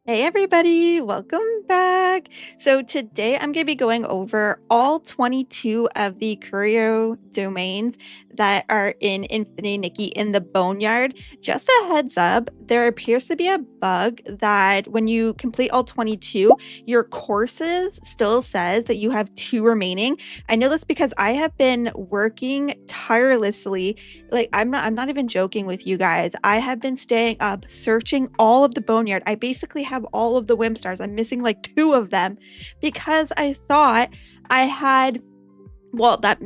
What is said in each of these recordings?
Hey everybody, welcome back. So today I'm going to be going over all 22 of the Curio domains that are in Infinity Nikki in the Boneyard. Just a heads up, there appears to be a bug that when you complete all 22, your courses still says that you have 2 remaining. I know this because I have been working tirelessly. Like I'm not even joking with you guys. I have been staying up searching all of the Boneyard. I basically have all of the Whim Stars. I'm missing like 2 of them because I thought I had, well, that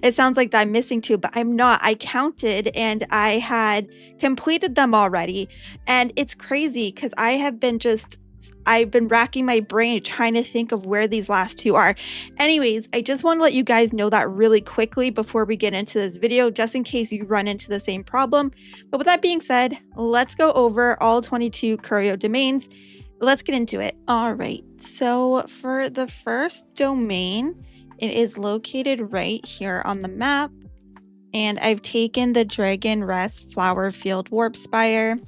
it sounds like that I'm missing 2, but I'm not. I counted and I had completed them already. And it's crazy because I've been racking my brain trying to think of where these last 2 are. Anyways, I just want to let you guys know that really quickly before we get into this video, just in case you run into the same problem. But with that being said, let's go over all 22 Curio domains. Let's get into it. All right, so for the first domain, it is located right here on the map, and I've taken the Dragon Rest Flower Field Warp Spire.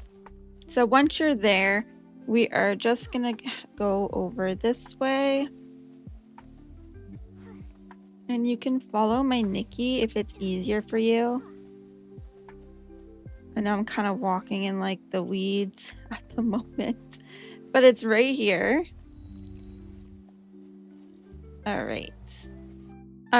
So once you're there, we are just gonna go over this way. And you can follow my Nikki if it's easier for you. I know I'm kind of walking in like the weeds at the moment, but it's right here. All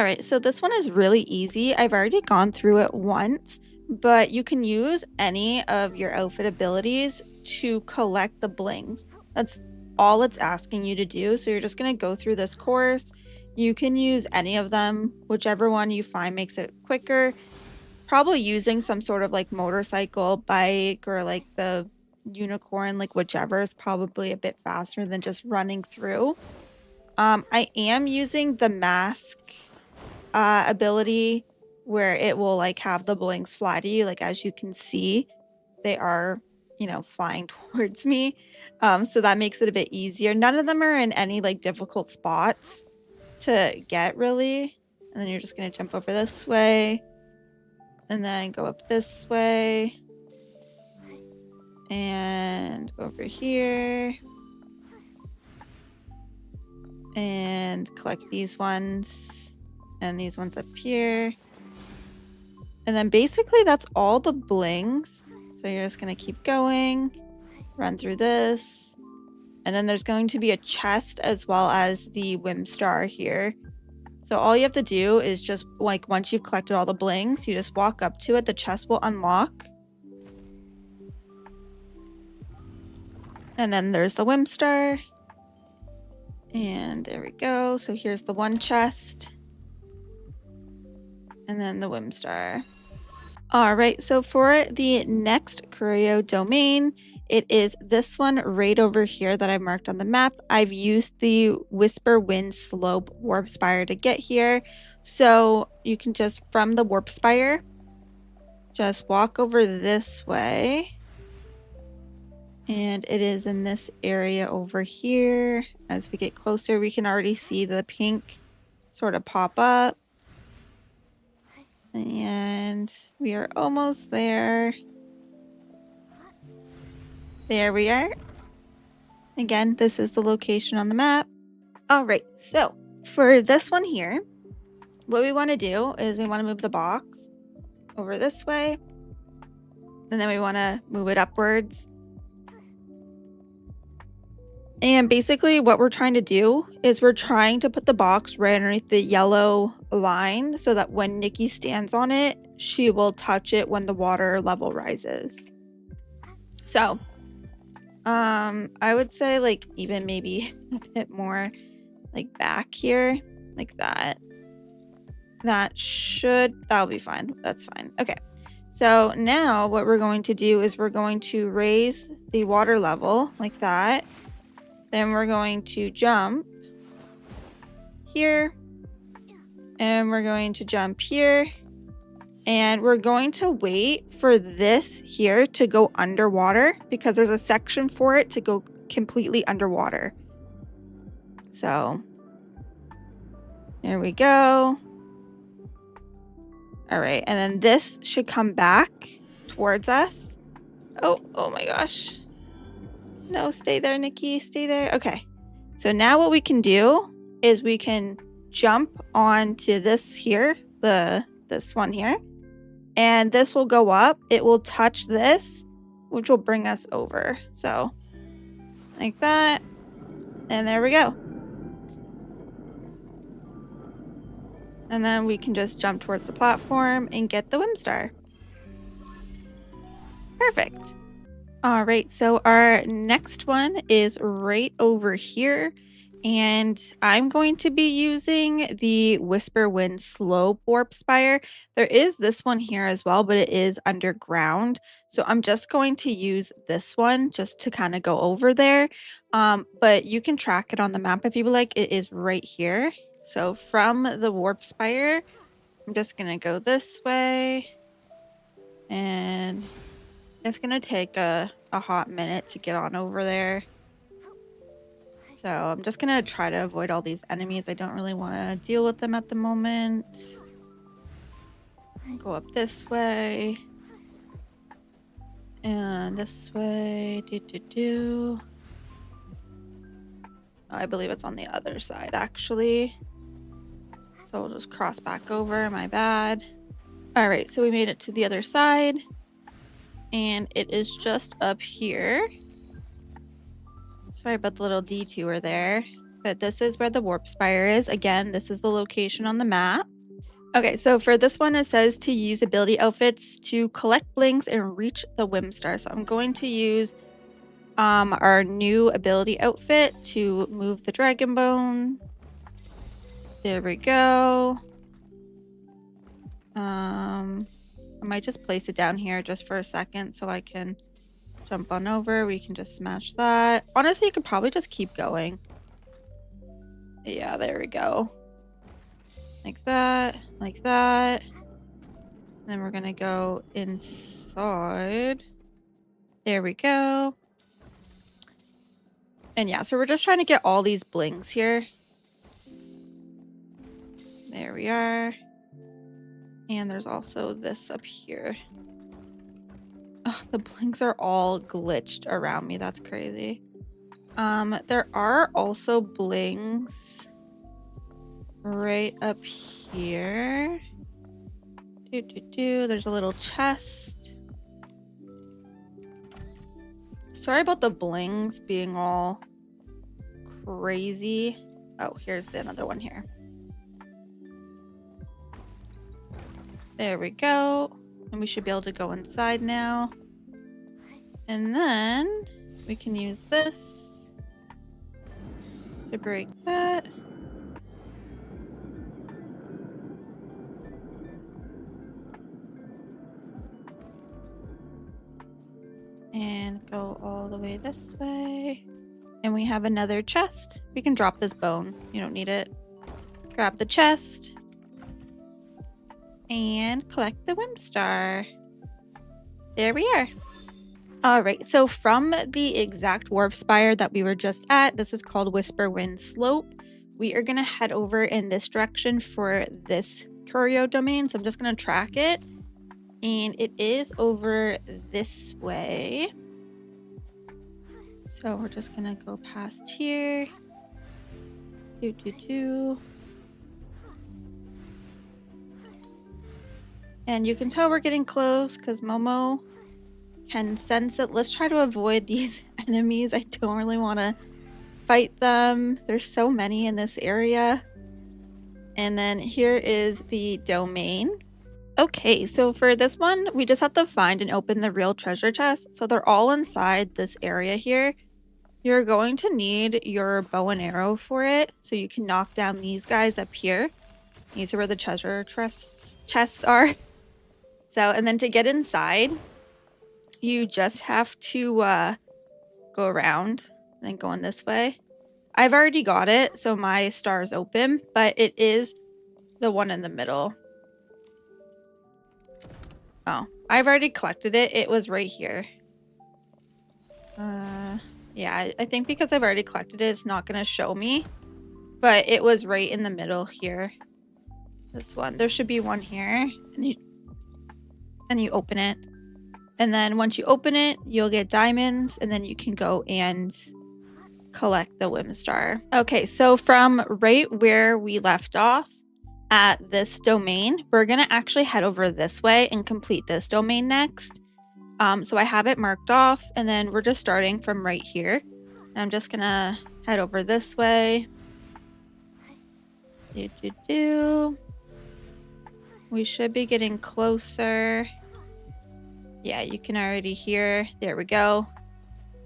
right, so this one is really easy. I've already gone through it once, but you can use any of your outfit abilities to collect the blings. That's all it's asking you to do. So you're just going to go through this course. You can use any of them, whichever one you find makes it quicker. Probably using some sort of like motorcycle, bike, or like the unicorn, like whichever is probably a bit faster than just running through. I am using the mask ability where it will like have the blinks fly to you. Like as you can see, they are, flying towards me. So that makes it a bit easier. None of them are in any like difficult spots to get really. And then you're just going to jump over this way and then go up this way and over here and collect these ones and these ones up here. And then basically that's all the blings. So you're just going to keep going, run through this. And then there's going to be a chest as well as the Whim Star here. So all you have to do is just like once you've collected all the blings, you just walk up to it. The chest will unlock. And then there's the Whim Star. And there we go. So here's the one chest. And then the Whim Star. All right, so for the next Curio domain, it is this one right over here that I marked on the map. I've used the Whisper Wind Slope Warp Spire to get here. So you can just, from the Warp Spire, just walk over this way. And it is in this area over here. As we get closer, we can already see the pink sort of pop up. And we are almost there. There we are. Again, this is the location on the map. All right, so for this one here, what we want to do is we want to move the box over this way. And then we want to move it upwards. And basically what we're trying to do is we're trying to put the box right underneath the yellow line so that when Nikki stands on it, she will touch it when the water level rises. So, I would say like even maybe a bit more like back here, like that. That'll be fine. That's fine. Okay. So now what we're going to do is we're going to raise the water level like that. Then we're going to jump here, and we're going to jump here, and we're going to wait for this here to go underwater because there's a section for it to go completely underwater. So there we go. All right, and then this should come back towards us. Oh my gosh. No, stay there, Nikki. Stay there. Okay. So now what we can do is we can jump onto this here, this one here, and this will go up. It will touch this, which will bring us over. So like that, and there we go. And then we can just jump towards the platform and get the Whim Star. Perfect. All right, so our next one is right over here. And I'm going to be using the Whisper Wind Slope Warp Spire. There is this one here as well, but it is underground. So I'm just going to use this one just to kind of go over there. But you can track it on the map if you would like. It is right here. So from the Warp Spire, I'm just going to go this way. And it's going to take a hot minute to get on over there. So I'm just going to try to avoid all these enemies. I don't really want to deal with them at the moment. Go up this way. And this way. Oh, I believe it's on the other side, actually. So we'll just cross back over. My bad. All right, so we made it to the other side. And it is just up here. Sorry about the little detour there. But this is where the Warp Spire is. Again, this is the location on the map. Okay, so for this one, it says to use ability outfits to collect blings and reach the Whim Star. So I'm going to use our new ability outfit to move the Dragon Bone. There we go. I might just place it down here just for a second so I can jump on over. We can just smash that. Honestly, you could probably just keep going. Yeah, there we go. Like that, like that. Then we're gonna go inside. There we go. And yeah, so we're just trying to get all these blings here. There we are. And there's also this up here. Oh, the blings are all glitched around me. That's crazy. There are also blings right up here. There's a little chest. Sorry about the blings being all crazy. Oh, here's the another one here. There we go. And we should be able to go inside now. And then we can use this to break that. And go all the way this way. And we have another chest. We can drop this bone. You don't need it. Grab the chest. And collect the Whim Star. There we are. All right, so from the exact Warp Spire that we were just at, this is called Whisper Wind Slope. We are going to head over in this direction for this Curio domain. So I'm just going to track it. And it is over this way. So we're just going to go past here. And you can tell we're getting close because Momo can sense it. Let's try to avoid these enemies. I don't really want to fight them. There's so many in this area. And then here is the domain. Okay, so for this one, we just have to find and open the real treasure chest. So they're all inside this area here. You're going to need your bow and arrow for it. So you can knock down these guys up here. These are where the treasure chests are. So, and then to get inside, you just have to go around and then go in this way. I've already got it, so my star is open, but it is the one in the middle. Oh, I've already collected it. It was right here. Yeah, I think because I've already collected it, it's not going to show me. But it was right in the middle here. This one. There should be one here. And you open it. And then once you open it, you'll get diamonds, and then you can go and collect the Whim Star. Okay, so from right where we left off at this domain, we're gonna actually head over this way and complete this domain next. So I have it marked off, and then we're just starting from right here. And I'm just gonna head over this way. We should be getting closer. Yeah, you can already hear. There we go.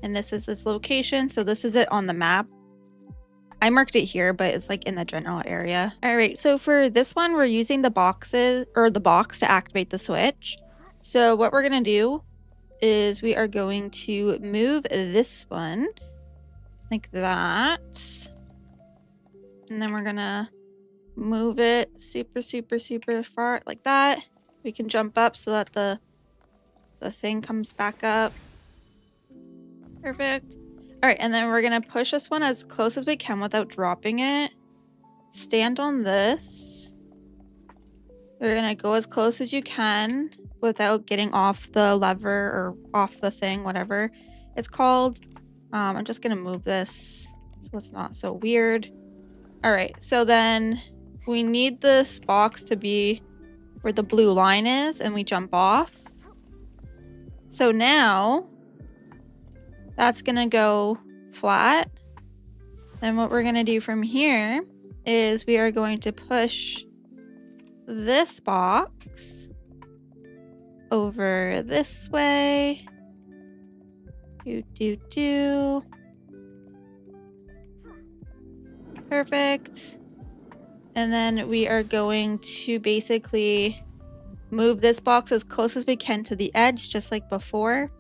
And this is its location. So this is it on the map. I marked it here, but it's like in the general area. All right, so for this one, we're using the boxes or the box to activate the switch. So what we're gonna do is we are going to move this one like that. And then we're gonna move it super far like that. We can jump up so that the thing comes back up. Perfect. All right, and then we're gonna push this one as close as we can without dropping it. Stand on this. You're gonna go as close as you can without getting off the lever or off the thing, whatever it's called. I'm just gonna move this so it's not so weird. All right, so then we need this box to be where the blue line is, and we jump off. So now that's gonna go flat. Then what we're gonna do from here is we are going to push this box over this way. Perfect. And then we are going to basically move this box as close as we can to the edge, just like before.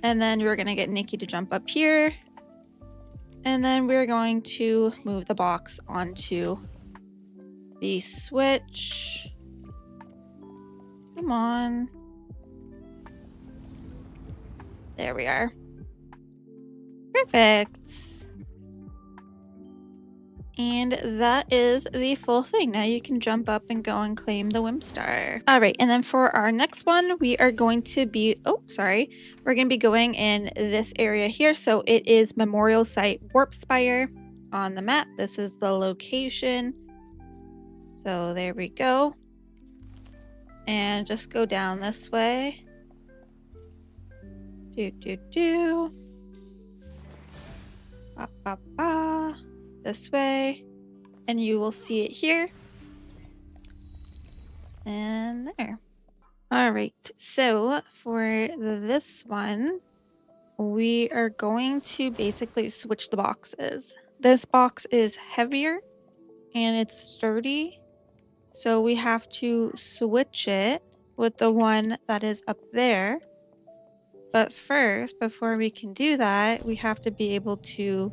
And then we're going to get Nikki to jump up here. And then we're going to move the box onto the switch. Come on. There we are. Perfect. And that is the full thing. Now you can jump up and go and claim the Whim Star. All right, and then for our next one, we are going to be, we're going to be going in this area here. So it is Memorial Site Warp Spire on the map. This is the location. So there we go. And just go down this way. This way, and you will see it here and there. All right, so for this one, we are going to basically switch the boxes. This box is heavier and it's sturdy, so we have to switch it with the one that is up there. But first, before we can do that, we have to be able to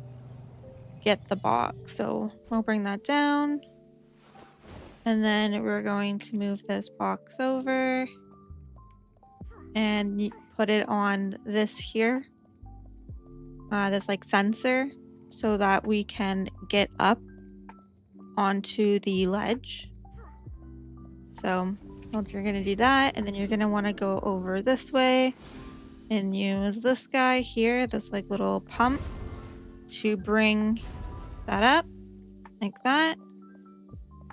get the box. So we'll bring that down, and then we're going to move this box over and put it on this here, this like sensor, so that we can get up onto the ledge. So you're gonna do that, and then you're gonna want to go over this way and use this guy here, this like little pump, to bring that up like that.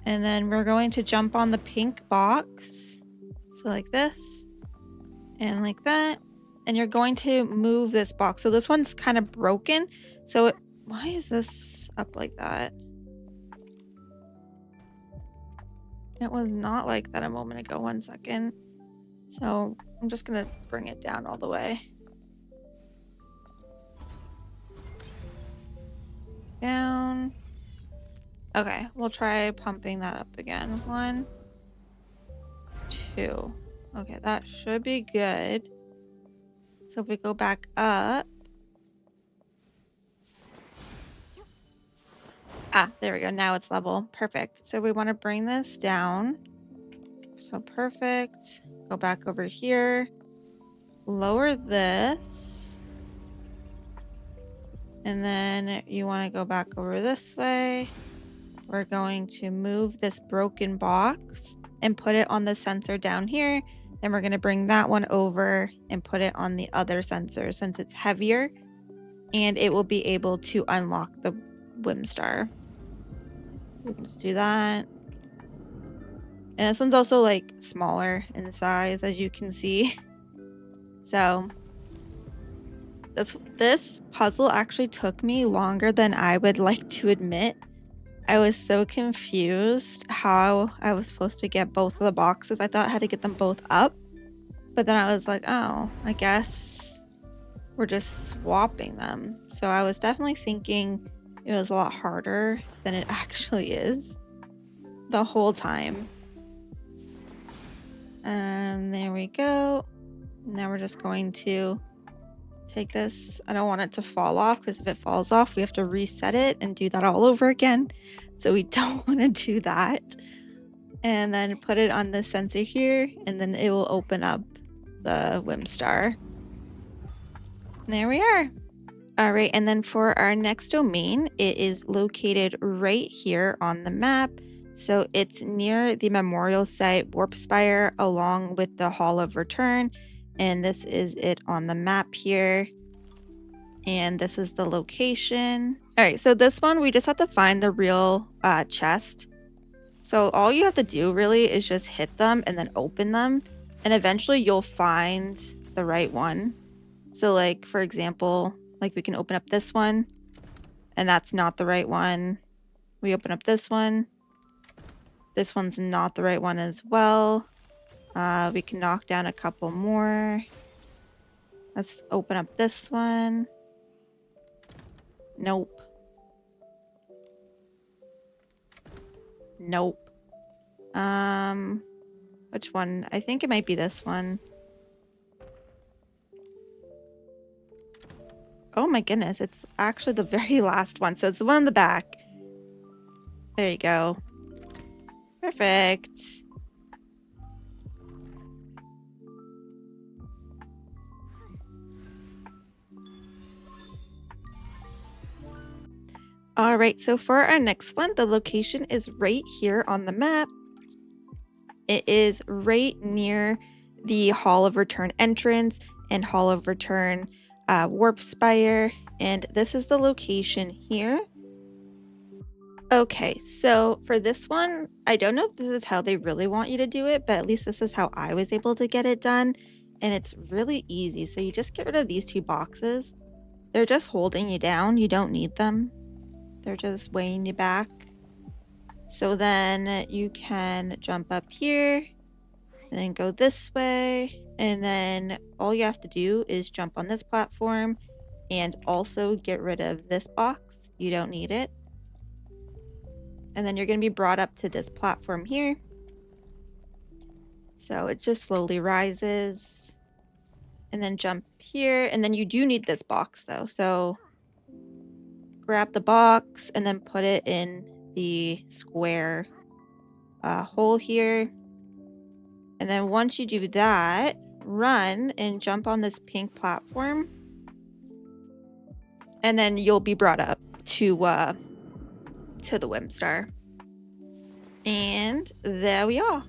And then we're going to jump on the pink box, so like this and like that. And you're going to move this box. So this one's kind of broken, so why is this up like that? It was not like that a moment ago. 1 second. So I'm just gonna bring it down all the way. Down. Okay, we'll try pumping that up again. 1, 2. Okay, that should be good. So if we go back up. There we go. Now it's level. Perfect. So we want to bring this down. So perfect. Go back over here. Lower this. And then you want to go back over this way. We're going to move this broken box and put it on the sensor down here Then we're going to bring that one over and put it on the other sensor since it's heavier, and it will be able to unlock the Whimstar. So we can just do that. And this one's also like smaller in size, as you can see. So this puzzle actually took me longer than I would like to admit. I was so confused how I was supposed to get both of the boxes. I thought I had to get them both up. But then I was like, oh, I guess we're just swapping them. So I was definitely thinking it was a lot harder than it actually is the whole time. And there we go. Now we're just going to take this. I don't want it to fall off because if it falls off, we have to reset it and do that all over again. So we don't want to do that. And then put it on the sensor here, and then it will open up the Whimstar. There we are. All right, and then for our next domain, it is located right here on the map. So it's near the memorial site Warp Spire along with the Hall of Return. And this is it on the map here. And this is the location. All right, so this one, we just have to find the real chest. So all you have to do really is just hit them and then open them. And eventually you'll find the right one. So like, for example, like we can open up this one. And that's not the right one. We open up this one. This one's not the right one as well. We can knock down a couple more. Let's open up this one. Nope. Nope. Which one? I think it might be this one. Oh my goodness, it's actually the very last one. So it's the one in the back. There you go. Perfect. All right, so for our next one, the location is right here on the map. It is right near the Hall of Return entrance and Hall of Return Warp Spire. And this is the location here. Okay, so for this one, I don't know if this is how they really want you to do it, but at least this is how I was able to get it done. And it's really easy. So you just get rid of these two boxes. They're just holding you down. You don't need them. They're just weighing you back. So then you can jump up here and then go this way. And then all you have to do is jump on this platform and also get rid of this box. You don't need it. And then you're going to be brought up to this platform here. So it just slowly rises. And then jump here. And then you do need this box though. So grab the box and then put it in the square hole here. And then once you do that, run and jump on this pink platform. And then you'll be brought up to the Whimstar. And there we are.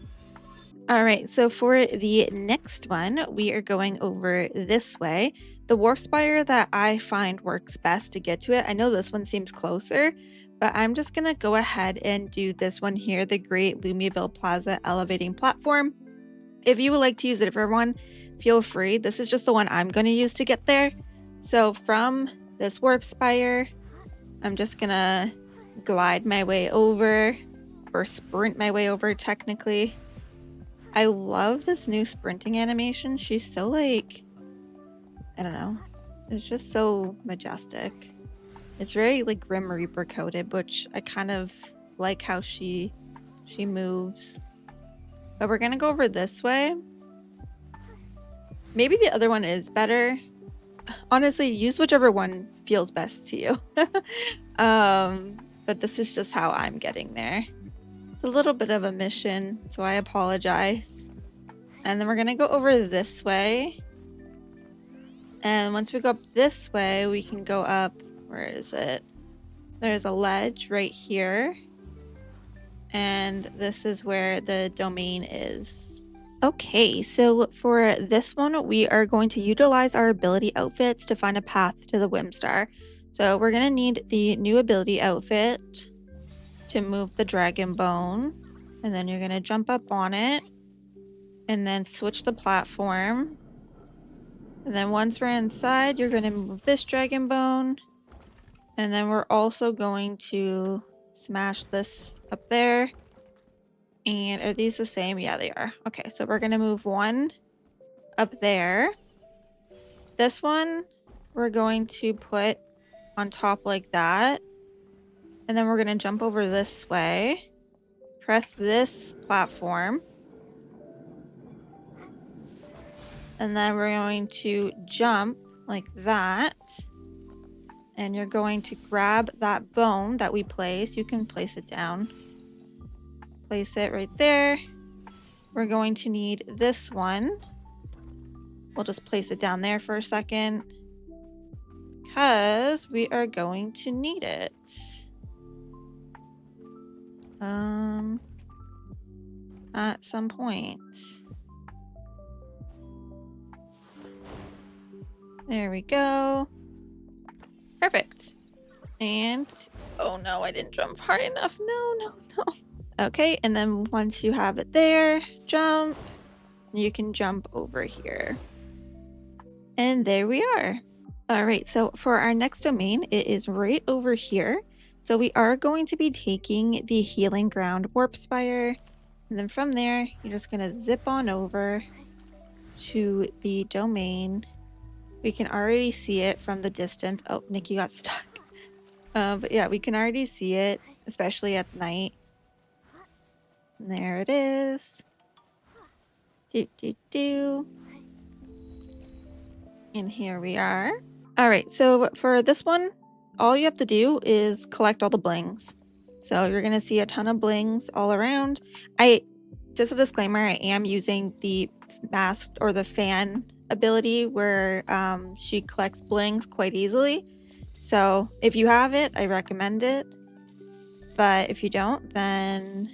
All right, so for the next one, we are going over this way. The Warp Spire that I find works best to get to it. I know this one seems closer, but I'm just going to go ahead and do this one here, the Great Lumiaville Plaza Elevating Platform. If you would like to use a different one, feel free. This is just the one I'm going to use to get there. So from this Warp Spire, I'm just going to glide my way over, or sprint my way over technically. I love this new sprinting animation. She's so like, I don't know. It's just so majestic. It's very like Grim Reaper coded, which I kind of like how she moves. But we're gonna go over this way. Maybe the other one is better. Honestly, use whichever one feels best to you. But this is just how I'm getting there. It's a little bit of a mission, so I apologize. And then we're gonna go over this way. And once we go up this way, we can go up, where is it? There's a ledge right here. And this is where the domain is. Okay, so for this one, we are going to utilize our ability outfits to find a path to the Whimstar. So we're going to need the new ability outfit to move the dragon bone. And then you're going to jump up on it and then switch the platform. And then once we're inside, you're going to move this dragon bone. And then we're also going to smash this up there. And are these the same? Yeah, they are. Okay, so we're going to move one up there. This one we're going to put on top like that. And then we're going to jump over this way. Press this platform. And then we're going to jump like that. And you're going to grab that bone that we placed. You can place it down. Place it right there. We're going to need this one. We'll just place it down there for a second, because we are going to need it. At some point. There we go. Perfect. And, oh no, I didn't jump hard enough. No. Okay, and then once you have it there, jump. You can jump over here. And there we are. All right, so for our next domain, it is right over here. So we are going to be taking the Healing Ground Warp Spire. And then from there, you're just going to zip on over to the domain. We can already see it from the distance. Oh, Nikki got stuck. But yeah, we can already see it, especially at night. And there it is. And here we are. All right, so for this one, all you have to do is collect all the blings. So you're gonna see a ton of blings all around. Just a disclaimer, I am using the masked or the fan ability where she collects blings quite easily. So if you have it, I recommend it. But if you don't, then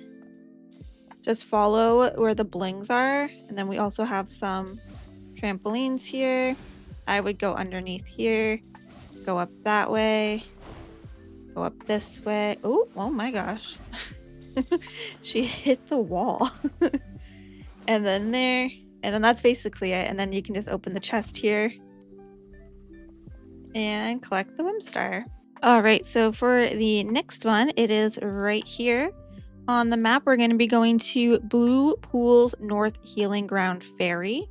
just follow where the blings are. And then we also have some trampolines here. I would go underneath here, go up that way, go up this way. Oh my gosh. She hit the wall. And then there, and then that's basically it. And then you can just open the chest here and collect the Whimstar. All right, so for the next one, it is right here. On the map, we're going to be going to Blue Pool's North Healing Ground Ferry.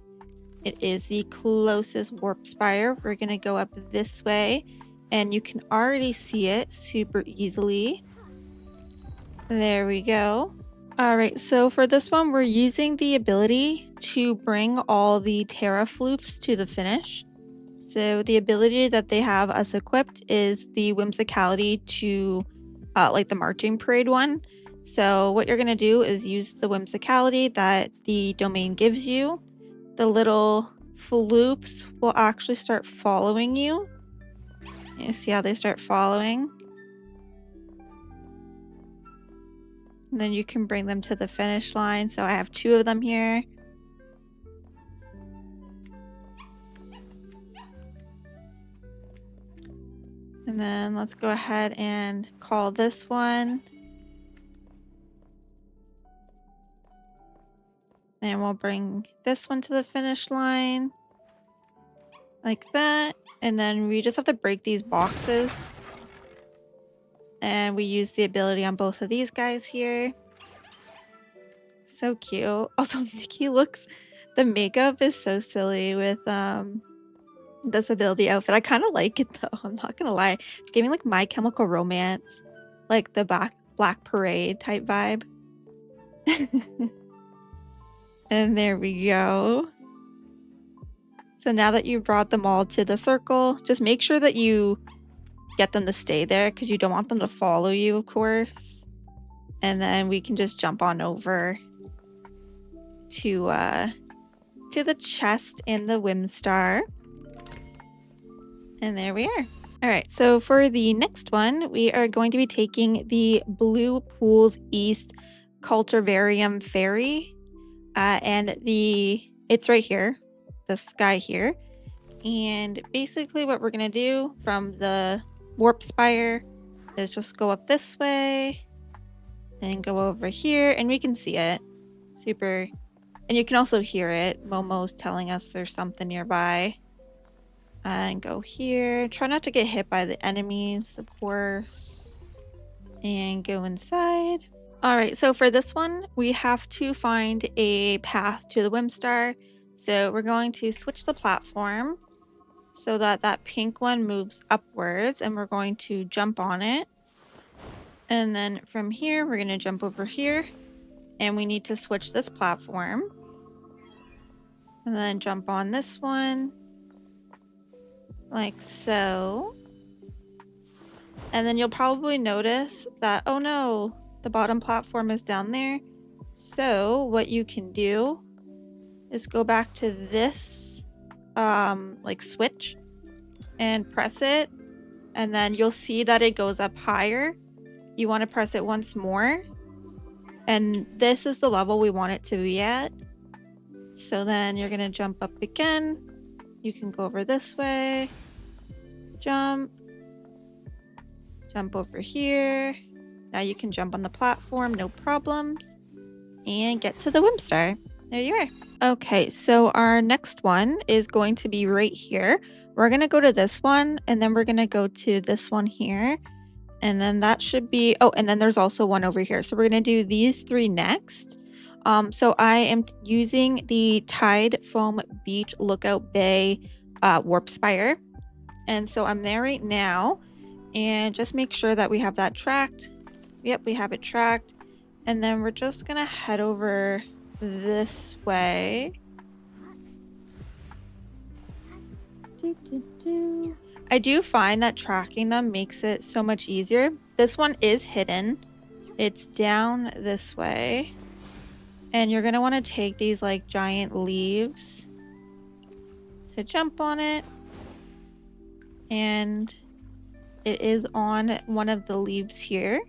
It is the closest warp spire. We're going to go up this way, and you can already see it super easily. There we go. All right, so for this one, we're using the ability to bring all the Terrafloofs to the finish. So the ability that they have us equipped is the Whimsicality to like the marching parade one. So what you're going to do is use the Whimsicality that the domain gives you. The little floofs will actually start following you. You see how they start following? And then you can bring them to the finish line. So I have 2 of them here. And then let's go ahead and call this one. And we'll bring this one to the finish line. Like that. And then we just have to break these boxes. And we use the ability on both of these guys here. So cute. Also, Nikki the makeup is so silly with this ability outfit. I kind of like it though. I'm not gonna lie. It's giving like My Chemical Romance, like the Black Parade type vibe. And there we go. So now that you brought them all to the circle, just make sure that you get them to stay there because you don't want them to follow you, of course. And then we can just jump on over to the chest in the Whimstar. And there we are. All right, so for the next one, we are going to be taking the Blue Pools East Cultivarium Ferry. and it's right here, this guy here. And basically what we're gonna do from the warp spire is just go up this way and go over here, and we can see it. Super. And you can also hear it. Momo's telling us there's something nearby. And go here. Try not to get hit by the enemies, of course. And go inside. Alright, so for this one, we have to find a path to the Whimstar. So we're going to switch the platform so that that pink one moves upwards, and we're going to jump on it. And then from here, we're going to jump over here, and we need to switch this platform. And then jump on this one, like so. And then you'll probably notice that, oh no, the bottom platform is down there. So what you can do is go back to this like switch and press it, and then you'll see that it goes up higher. You want to press it once more, and this is the level we want it to be at. So then you're gonna jump up again. You can go over this way, jump over here. Now you can jump on the platform, no problems, and get to the Whimstar. There you are. Okay, so our next one is going to be right here. We're going to go to this one, and then we're going to go to this one here. And then that should be... Oh, and then there's also one over here. So we're going to do these three next. So I am using the Tide Foam Beach Lookout Bay Warp Spire. And so I'm there right now. And just make sure that we have that tracked. Yep, we have it tracked. And then we're just going to head over this way. I do find that tracking them makes it so much easier. This one is hidden. It's down this way. And you're going to want to take these like giant leaves to jump on it. And it is on one of the leaves here.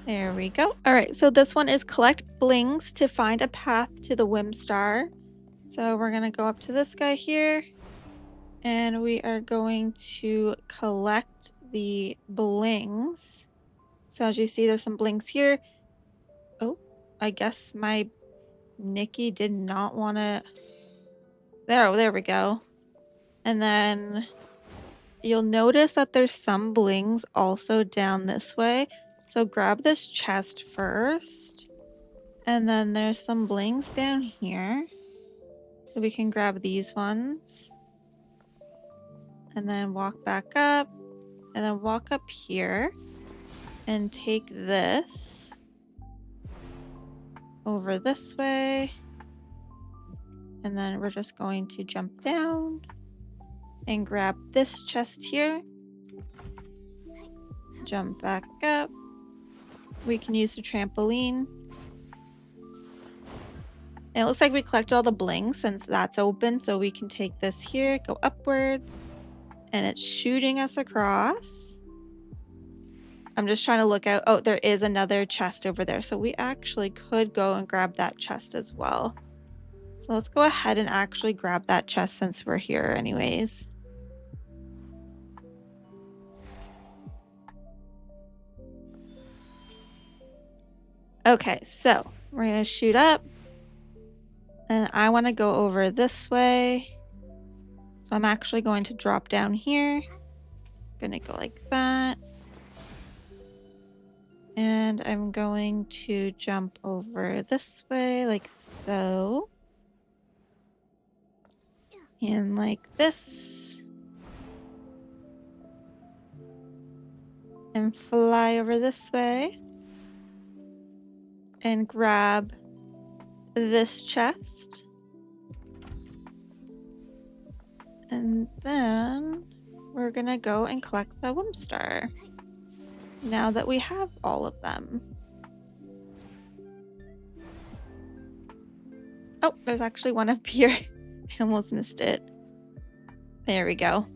There we go. All right, so this one is collect blings to find a path to the Whimstar. So we're going to go up to this guy here, and we are going to collect the blings. So as you see, there's some blings here. Oh, I guess my Nikki did not want to... There we go. And then you'll notice that there's some blings also down this way. So grab this chest first. And then there's some blings down here. So we can grab these ones. And then walk back up. And then walk up here. And take this over this way. And then we're just going to jump down. And grab this chest here. Jump back up. We can use the trampoline. And it looks like we collected all the blings since that's open, so we can take this here, go upwards, and it's shooting us across. I'm just trying to look out. Oh, there is another chest over there, so we actually could go and grab that chest as well. So let's go ahead and actually grab that chest since we're here anyways. Okay, so we're going to shoot up. And I want to go over this way. So I'm actually going to drop down here. Going to go like that. And I'm going to jump over this way like so. And like this. And fly over this way. And grab this chest. And then we're gonna go and collect the Whimstar. Now that we have all of them. Oh, there's actually one up here. I almost missed it. There we go.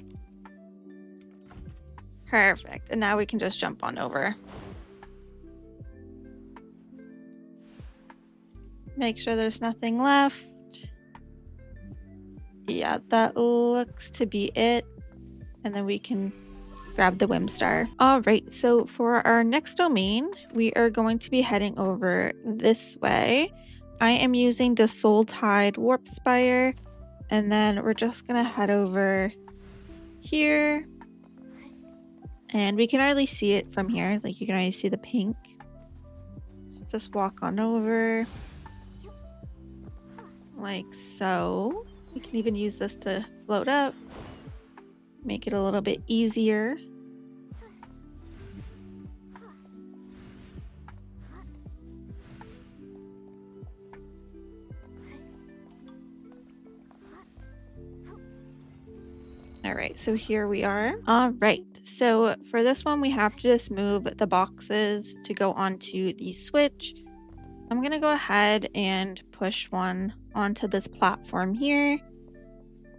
Perfect. And now we can just jump on over. Make sure there's nothing left. Yeah, that looks to be it. And then we can grab the Whim Star. All right, so for our next domain, we are going to be heading over this way. I am using the Soul Tide Warp Spire, and then we're just gonna head over here. And we can already see it from here, like you can already see the pink. So just walk on over, like so. We can even use this to float up, make it a little bit easier. All right, so here we are. All right, so for this one, we have to just move the boxes to go onto the switch. I'm gonna go ahead and push one onto this platform here,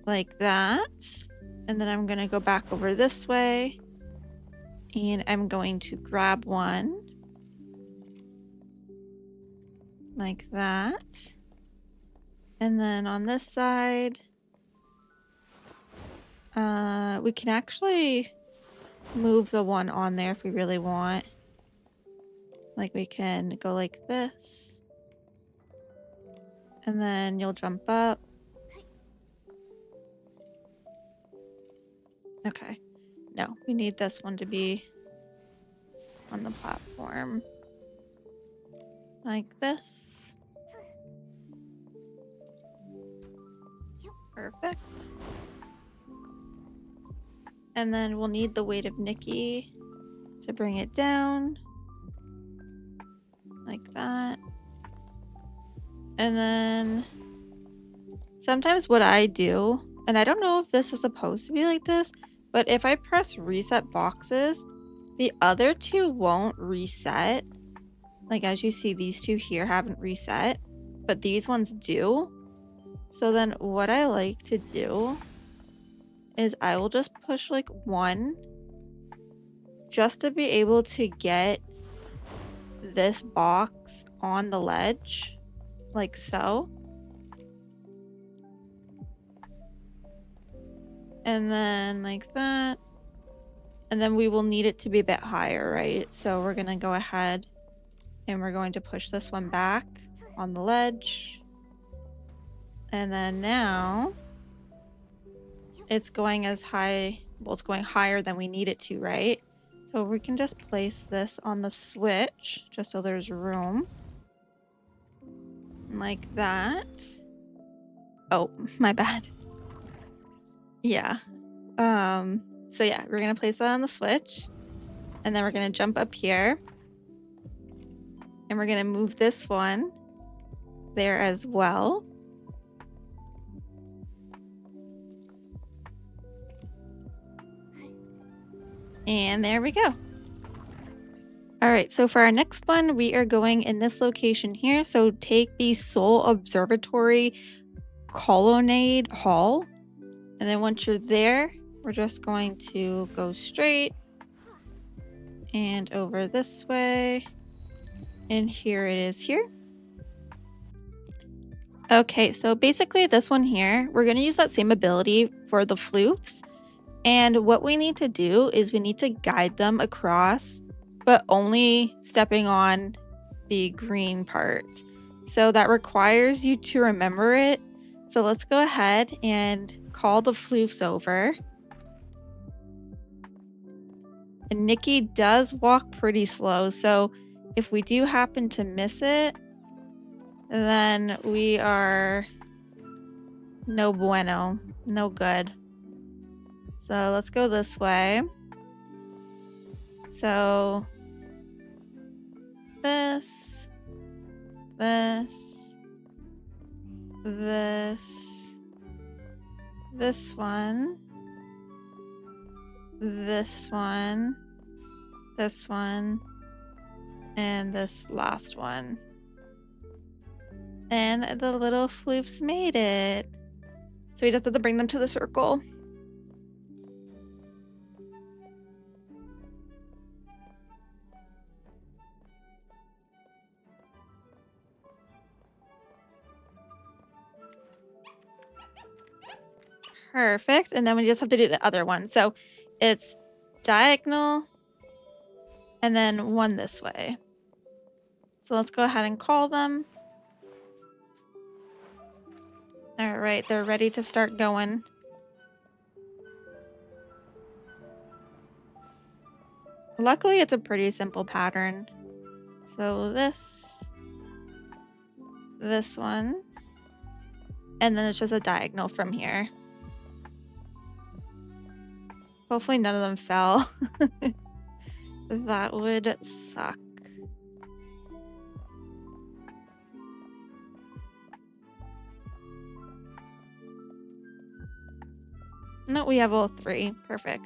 like that. And then I'm gonna go back over this way, and I'm going to grab one, like that. And then on this side, we can actually move the one on there if we really want. Like we can go like this. And then you'll jump up. Okay. No, we need this one to be on the platform. Like this. Perfect. And then we'll need the weight of Nikki to bring it down. Like that. And then sometimes what I do, and I don't know if this is supposed to be like this, but if I press reset boxes, the other two won't reset. Like as you see, these two here haven't reset, but these ones do. So then what I like to do is I will just push like one just to be able to get this box on the ledge, like so. And then like that. And then we will need it to be a bit higher, right? So we're gonna go ahead and we're going to push this one back on the ledge. And then now it's going as high, well, it's going higher than we need it to, right? So we can just place this on the switch just so there's room. Like that. Oh, my bad. Yeah. So yeah, we're gonna place that on the switch. And then we're gonna jump up here. And we're gonna move this one there as well. And there we go. All right, so for our next one, we are going in this location here. So take the Soul Observatory Colonnade Hall. And then once you're there, we're just going to go straight and over this way. And here it is here. Okay, so basically this one here, we're going to use that same ability for the floofs. And what we need to do is we need to guide them across, but only stepping on the green parts. So that requires you to remember it. So let's go ahead and call the floofs over. And Nikki does walk pretty slow, so if we do happen to miss it, then we are no bueno, no good. So let's go this way. So this, this one, this one, this one, and this last one. And the little floofs made it. So we just have to bring them to the circle. Perfect. And then we just have to do the other one. So it's diagonal and then one this way. So let's go ahead and call them. All right, they're ready to start going. Luckily, it's a pretty simple pattern. So this one, and then it's just a diagonal from here. Hopefully none of them fell. That would suck. No, we have all three. Perfect.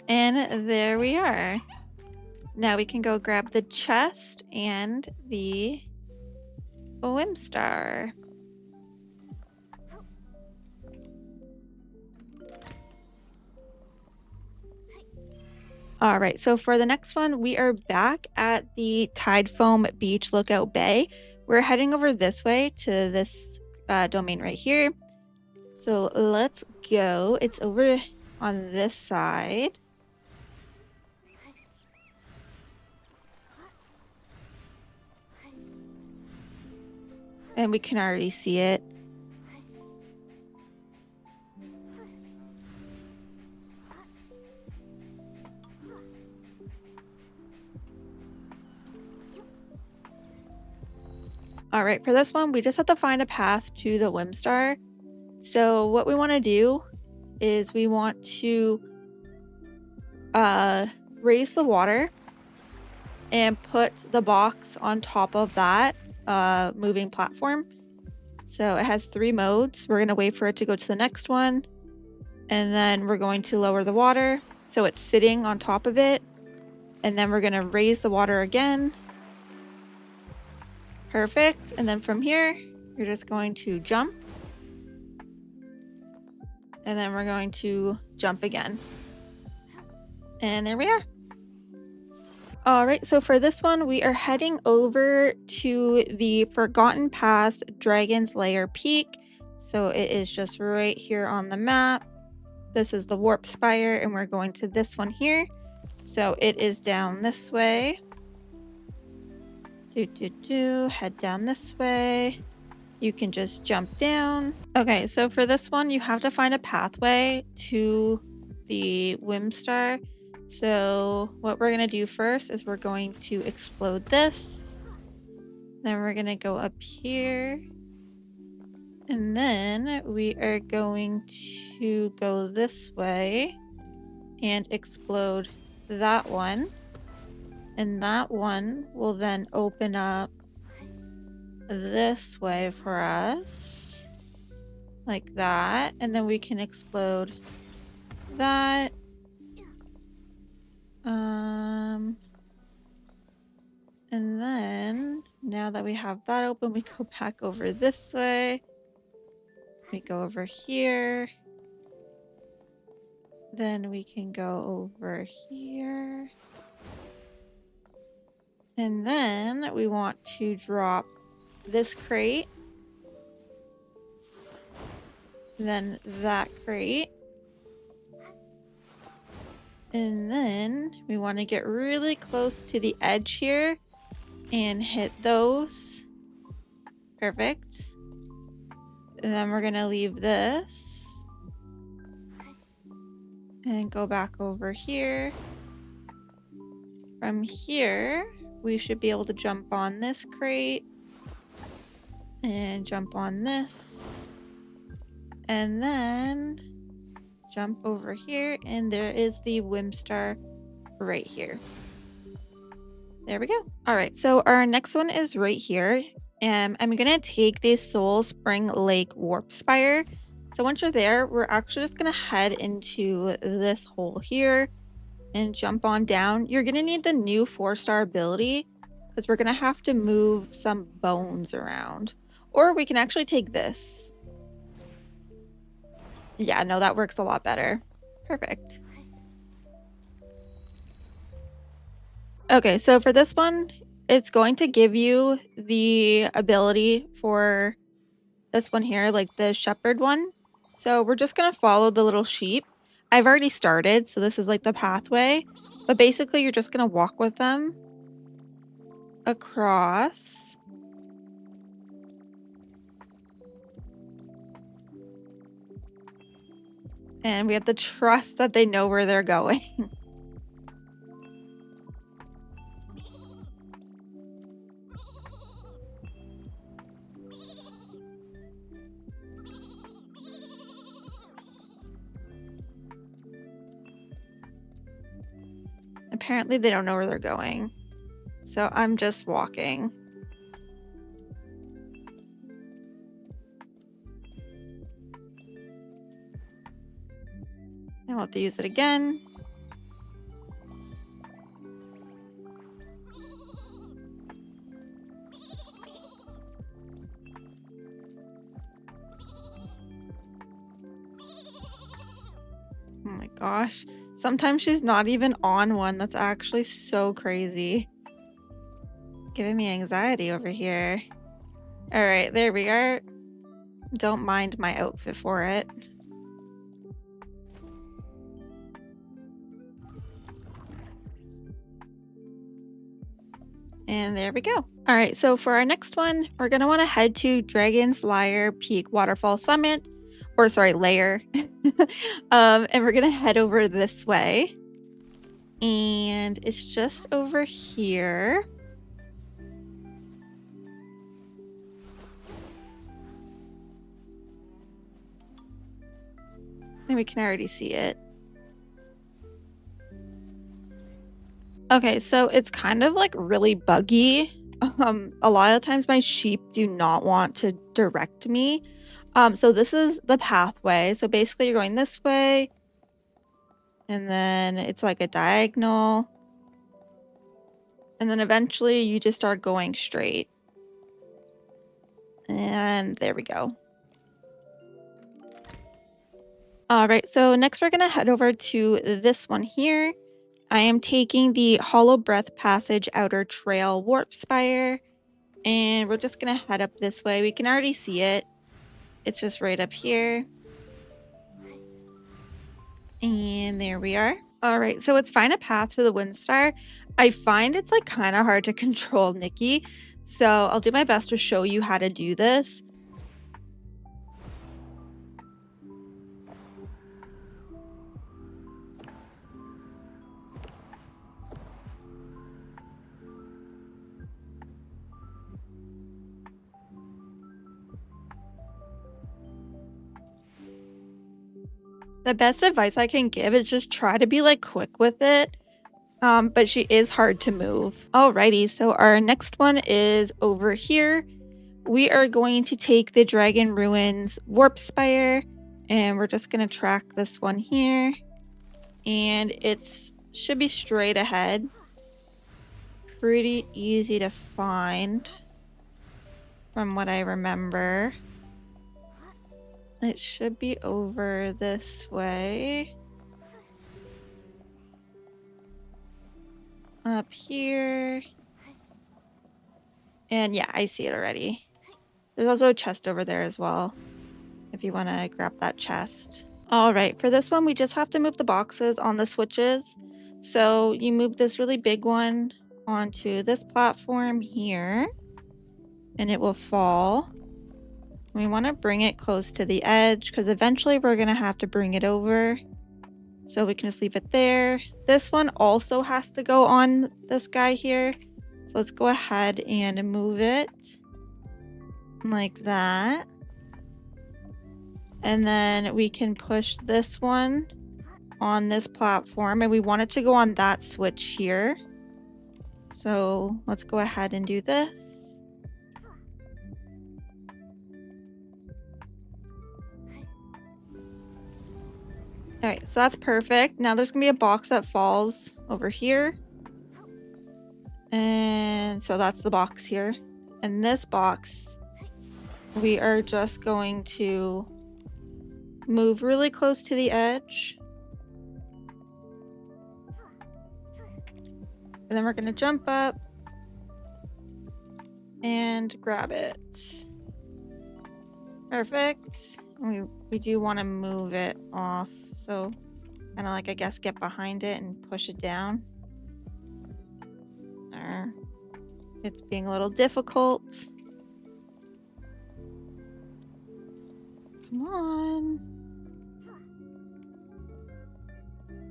And there we are. Now we can go grab the chest and the Whim Star. All right, so for the next one, we are back at the Tide Foam Beach Lookout Bay. We're heading over this way to this domain right here. So let's go. It's over on this side. And we can already see it. All right, for this one, we just have to find a path to the Whim Star. So what we want to do is we want to raise the water and put the box on top of that moving platform. So it has 3 modes. We're going to wait for it to go to the next one. And then we're going to lower the water so it's sitting on top of it. And then we're going to raise the water again. Perfect. And then from here, you're just going to jump. And then we're going to jump again. And there we are. All right, so for this one, we are heading over to the Forgotten Pass Dragon's Lair Peak. So it is just right here on the map. This is the Warp Spire, and we're going to this one here. So it is down this way. Head down this way. You can just jump down. Okay, so for this one, you have to find a pathway to the Whim Star. So what we're going to do first is we're going to explode this. Then we're going to go up here. And then we are going to go this way and explode that one. And that one will then open up this way for us. Like that. And then we can explode that. And then now that we have that open, we go back over this way. We go over here. Then we can go over here. And then we want to drop this crate. Then that crate. And then we want to get really close to the edge here and hit those. Perfect. And then we're going to leave this and go back over here. From here, we should be able to jump on this crate and jump on this. And then jump over here, and there is the Whim Star right here. There we go. All right, so our next one is right here. I'm gonna take the Soul Spring Lake Warp Spire. So once you're there, we're actually just gonna head into this hole here and jump on down. You're gonna need the new 4-star ability because we're gonna have to move some bones around. Or we can actually take this. Yeah, no, that works a lot better. Perfect. Okay, so for this one, it's going to give you the ability for this one here, like the shepherd one. So we're just going to follow the little sheep. I've already started, so this is like the pathway. But basically, you're just going to walk with them across. And we have to trust that they know where they're going. Apparently, they don't know where they're going. So I'm just walking. And we'll have to use it again. Oh my gosh. Sometimes she's not even on one. That's actually so crazy. Giving me anxiety over here. All right, there we are. Don't mind my outfit for it. And there we go. All right, so for our next one, we're going to want to head to Dragon's Lair Peak Waterfall Summit. Or sorry, layer. And we're going to head over this way. And it's just over here. And we can already see it. Okay, so it's kind of like really buggy. A lot of times my sheep do not want to direct me. So this is the pathway. So basically you're going this way. And then it's like a diagonal. And then eventually you just start going straight. And there we go. All right, so next we're going to head over to this one here. I am taking the Hollow Breath Passage Outer Trail Warp Spire. And we're just going to head up this way. We can already see it. It's just right up here. And there we are. All right, so it's find a path to the Windstar. I find it's like kind of hard to control Nikki. So I'll do my best to show you how to do this. The best advice I can give is just try to be like quick with it. But she is hard to move. Alrighty, so our next one is over here. We are going to take the Dragon Ruins Warp Spire, and we're just going to track this one here. And it should be straight ahead. Pretty easy to find from what I remember. It should be over this way. Up here. And yeah, I see it already. There's also a chest over there as well, if you want to grab that chest. All right, for this one, we just have to move the boxes on the switches. So you move this really big one onto this platform here, and it will fall. We want to bring it close to the edge because eventually we're going to have to bring it over. So we can just leave it there. This one also has to go on this guy here. So let's go ahead and move it like that. And then we can push this one on this platform. And we want it to go on that switch here. So let's go ahead and do this. All right, so that's perfect. Now there's gonna be a box that falls over here. And so that's the box here. And this box, we are just going to move really close to the edge. And then we're gonna jump up and grab it. Perfect. We do want to move it off, so kind of like, I guess, get behind it and push it down. There. It's being a little difficult. Come on.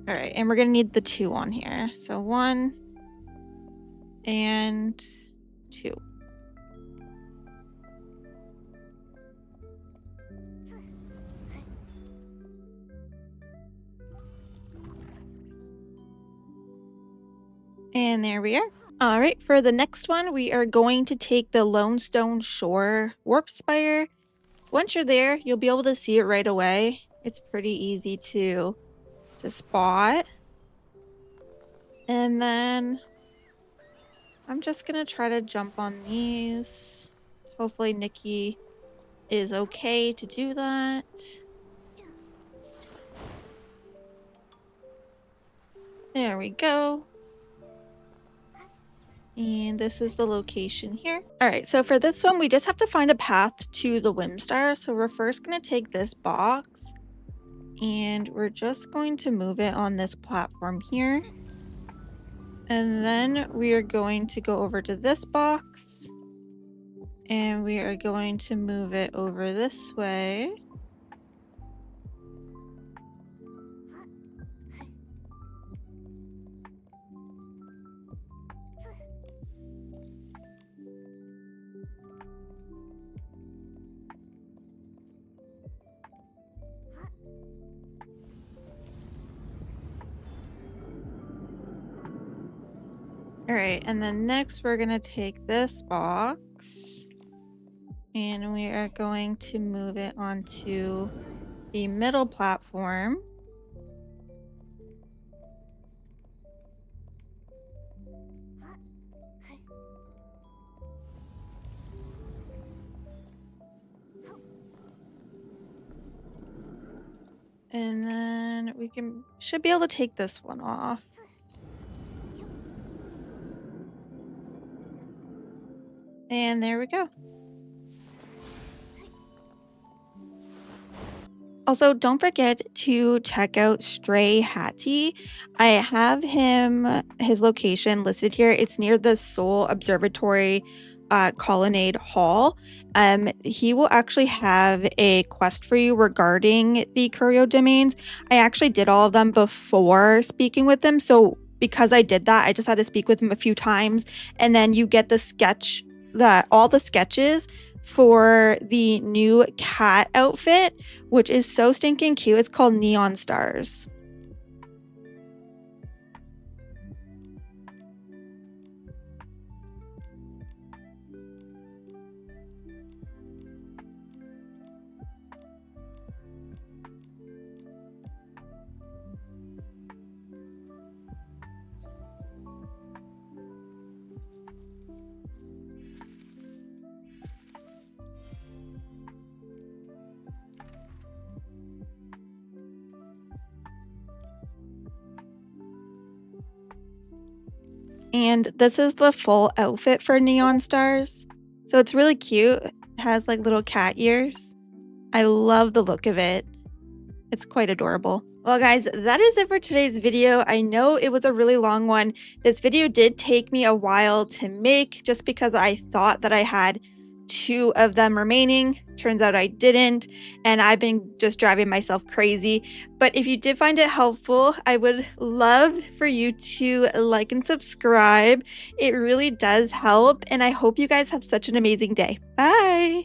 All right, and we're gonna need the 2 on here. So 1 and 2. And there we are. All right, for the next one, we are going to take the Lone Stone Shore Warp Spire. Once you're there, you'll be able to see it right away. It's pretty easy to spot. And then I'm just gonna try to jump on these. Hopefully Nikki is okay to do that. There we go. And this is the location here. All right, so for this one, we just have to find a path to the Whimstar. So we're first gonna take this box and we're just going to move it on this platform here. And then we are going to go over to this box and we are going to move it over this way. All right, and then next we're gonna take this box and we are going to move it onto the middle platform. And then we should be able to take this one off. And there we go. Also, don't forget to check out Stray Hattie. I have his location listed here. It's near the Seoul Observatory Colonnade Hall. He will actually have a quest for you regarding the Curio domains. I actually did all of them before speaking with him. So because I did that, I just had to speak with him a few times. And then you get all the sketches for the new cat outfit, which is so stinking cute. It's called Neon Stars. And this is the full outfit for Neon Stars. So it's really cute. It has like little cat ears. I love the look of it. It's quite adorable. Well, guys, that is it for today's video. I know it was a really long one. This video did take me a while to make just because I thought that I had 2 of them remaining. Turns out I didn't, and I've been just driving myself crazy. But if you did find it helpful, I would love for you to like and subscribe. It really does help, and I hope you guys have such an amazing day. Bye!